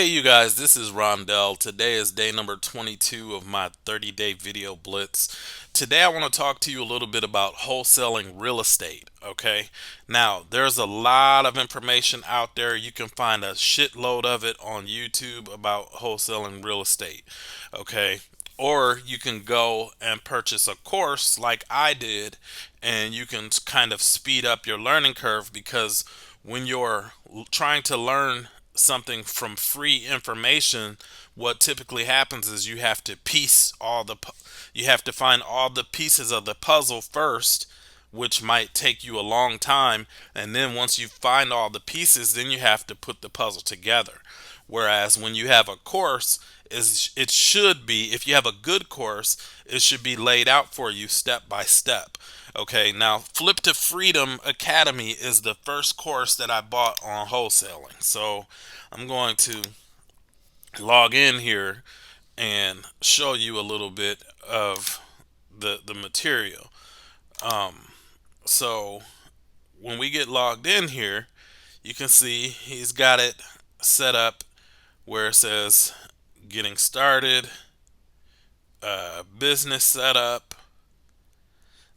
Hey you guys, this is Rondell. Today is day number 22 of my 30-day video blitz. Today I want to talk to you a little bit about wholesaling real estate, okay? Now, there's a lot of information out there. You can find a shitload of it on YouTube about wholesaling real estate, okay? Or you can go and purchase a course like I did, and you can kind of speed up your learning curve because when you're trying to learn something from free information, what typically happens is you have to find all the pieces of the puzzle first, which might take you a long time, and then once you find all the pieces, then you have to put the puzzle together. Whereas when you have a course, it should be, if you have a good course, it should be laid out for you step by step. Okay, now Flip to Freedom Academy is the first course that I bought on wholesaling. So I'm going to log in here and show you a little bit of the material. So when we get logged in here, you can see he's got it set up where it says getting started, business setup,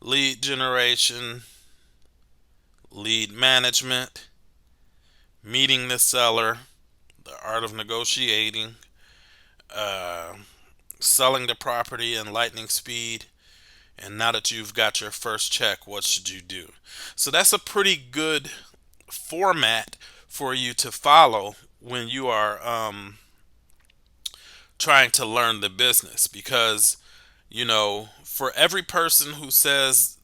lead generation, lead management, meeting the seller, the art of negotiating, uh, selling the property in lightning speed, and now that you've got your first check, what should you do? So that's a pretty good format for you to follow when you are trying to learn the business, because for every person who says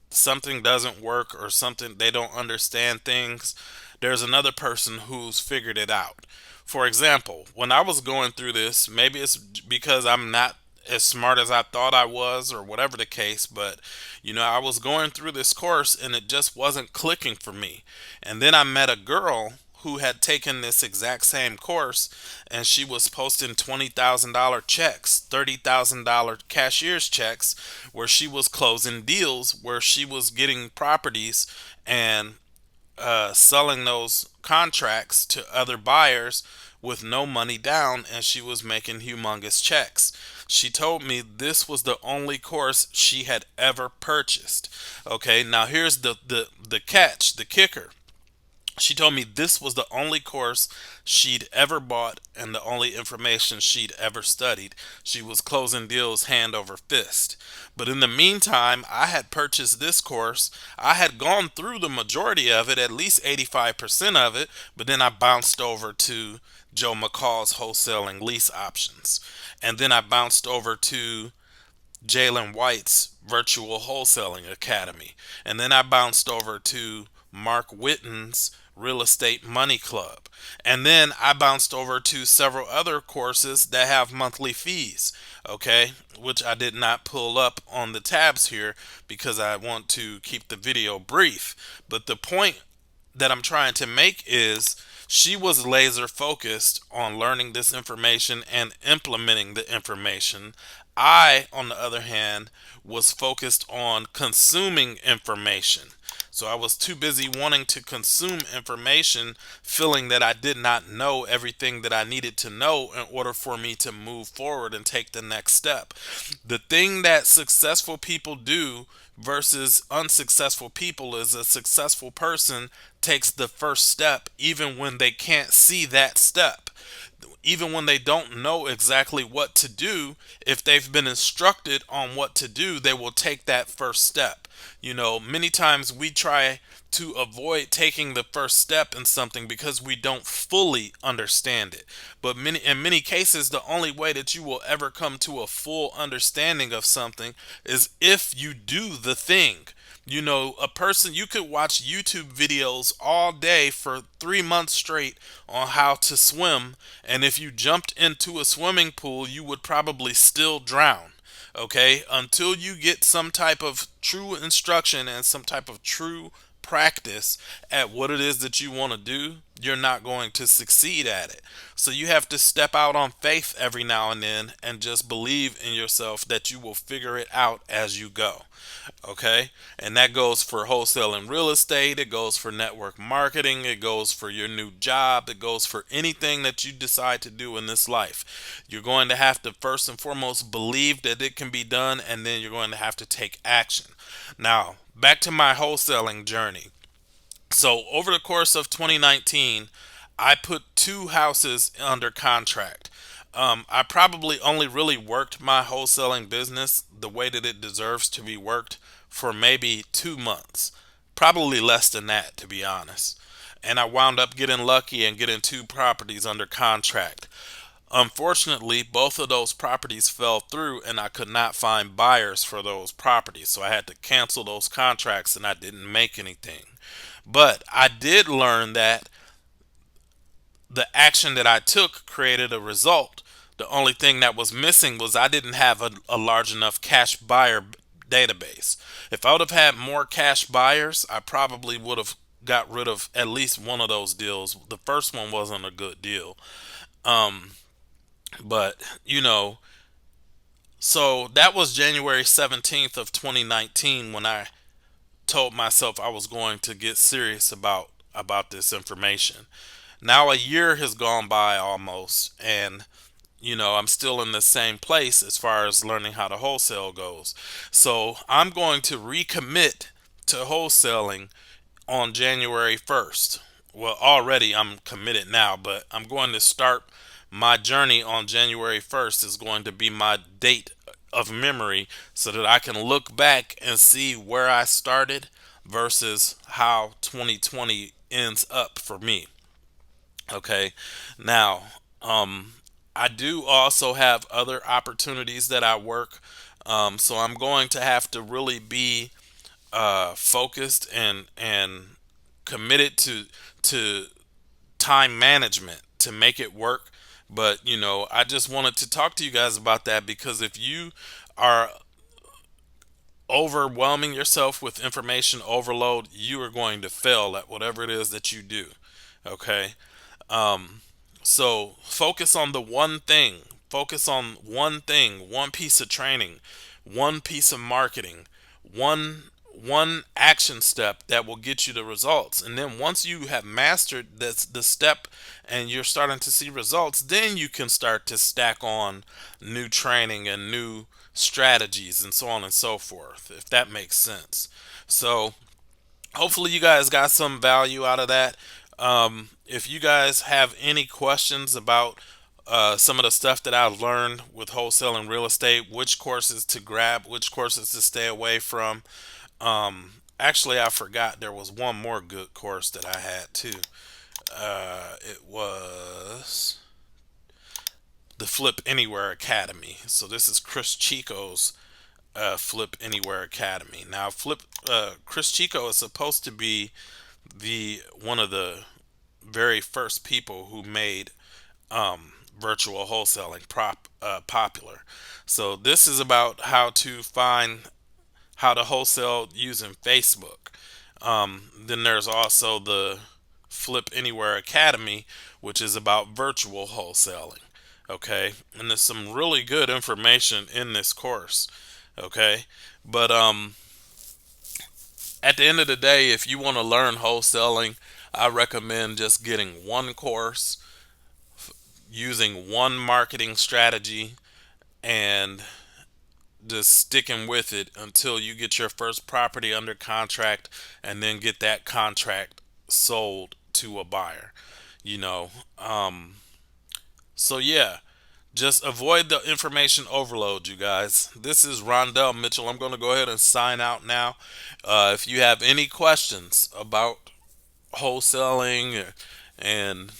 something doesn't work or something they don't understand things, there's another person who's figured it out. For example, when I was going through this, maybe it's because I'm not as smart as I thought I was or whatever the case, but I was going through this course and it just wasn't clicking for me. And then I met a girl who had taken this exact same course, and she was posting $20,000 checks, $30,000 cashier's checks, where she was closing deals, where she was getting properties and selling those contracts to other buyers with no money down, and she was making humongous checks. She told me this was the only course she had ever purchased. Okay, now here's the catch, the kicker. She told me this was the only course she'd ever bought and the only information she'd ever studied. She was closing deals hand over fist. But in the meantime, I had purchased this course. I had gone through the majority of it, at least 85% of it, but then I bounced over to Joe McCall's Wholesaling Lease Options. And then I bounced over to Jalen White's Virtual Wholesaling Academy. And then I bounced over to Mark Witten's Real Estate Money Club. And then I bounced over to several other courses that have monthly fees, okay, which I did not pull up on the tabs here because I want to keep the video brief. But the point that I'm trying to make is she was laser focused on learning this information and implementing the information. I, on the other hand, was focused on consuming information. So I was too busy wanting to consume information, feeling that I did not know everything that I needed to know in order for me to move forward and take the next step. The thing that successful people do versus unsuccessful people is a successful person takes the first step even when they can't see that step. Even when they don't know exactly what to do, if they've been instructed on what to do, they will take that first step. Many times we try to avoid taking the first step in something because we don't fully understand it. But in many cases, the only way that you will ever come to a full understanding of something is if you do the thing. A person, you could watch YouTube videos all day for 3 months straight on how to swim, and if you jumped into a swimming pool, you would probably still drown. Okay, until you get some type of true instruction and some type of true practice at what it is that you want to do, you're not going to succeed at it. So you have to step out on faith every now and then and just believe in yourself that you will figure it out as you go. Okay. And that goes for wholesaling real estate. It goes for network marketing. It goes for your new job. It goes for anything that you decide to do in this life. You're going to have to first and foremost believe that it can be done, and then you're going to have to take action. Now, back to my wholesaling journey. So, over the course of 2019, I put two houses under contract. I probably only really worked my wholesaling business the way that it deserves to be worked for maybe 2 months, probably less than that, to be honest. And I wound up getting lucky and getting two properties under contract. Unfortunately, both of those properties fell through and I could not find buyers for those properties. So I had to cancel those contracts and I didn't make anything. But I did learn that the action that I took created a result. The only thing that was missing was I didn't have a large enough cash buyer database. If I would have had more cash buyers, I probably would have got rid of at least one of those deals. The first one wasn't a good deal. Um, but so that was January 17th of 2019 when I told myself I was going to get serious about this information. Now a year has gone by almost, and I'm still in the same place as far as learning how to wholesale goes. So I'm going to recommit to wholesaling on January 1st. Well, already I'm committed now, but I'm going to start my journey on January 1st is going to be my date of memory so that I can look back and see where I started versus how 2020 ends up for me. Okay. Now, I do also have other opportunities that I work. So I'm going to have to really be focused and committed to time management to make it work. But I just wanted to talk to you guys about that because if you are overwhelming yourself with information overload, you are going to fail at whatever it is that you do. Okay. Um, so focus on the one thing. Focus on one thing, one piece of training, one piece of marketing, one one action step that will get you the results. And then once you have mastered this the step and you're starting to see results, then you can start to stack on new training and new strategies and so on and so forth, if that makes sense. So hopefully you guys got some value out of that. If you guys have any questions about some of the stuff that I've learned with wholesaling real estate, which courses to grab, which courses to stay away from. Actually, I forgot there was one more good course that I had too. It was the Flip Anywhere Academy. So this is Chris Chico's Flip Anywhere Academy. Now, Chris Chico is supposed to be the one of the very first people who made virtual wholesaling popular. So this is about how to wholesale using Facebook. Then there's also the Flip Anywhere Academy, which is about virtual wholesaling. Okay, and there's some really good information in this course. Okay, but at the end of the day, if you want to learn wholesaling, I recommend just getting one course, using one marketing strategy, and just sticking with it until you get your first property under contract and then get that contract sold to a buyer. You know, so yeah, just avoid the information overload, you guys. This is Rondell Mitchell. I'm going to go ahead and sign out now. If you have any questions about wholesaling and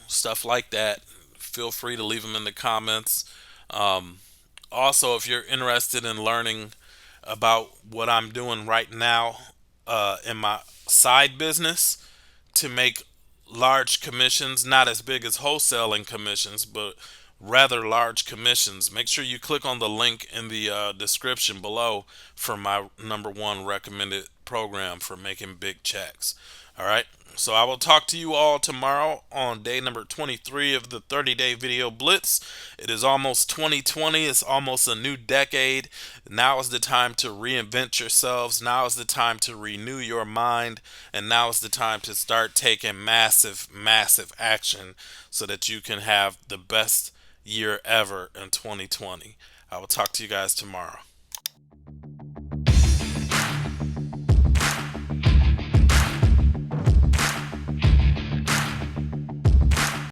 stuff like that, feel free to leave them in the comments. Um, Also, if you're interested in learning about what I'm doing right now in my side business to make large commissions, not as big as wholesaling commissions, but rather large commissions, make sure you click on the link in the description below for my number one recommended program for making big checks. All right. So I will talk to you all tomorrow on day number 23 of the 30-day video blitz. It is almost 2020. It's almost a new decade. Now is the time to reinvent yourselves. Now is the time to renew your mind. And now is the time to start taking massive, massive action so that you can have the best year ever in 2020. I will talk to you guys tomorrow.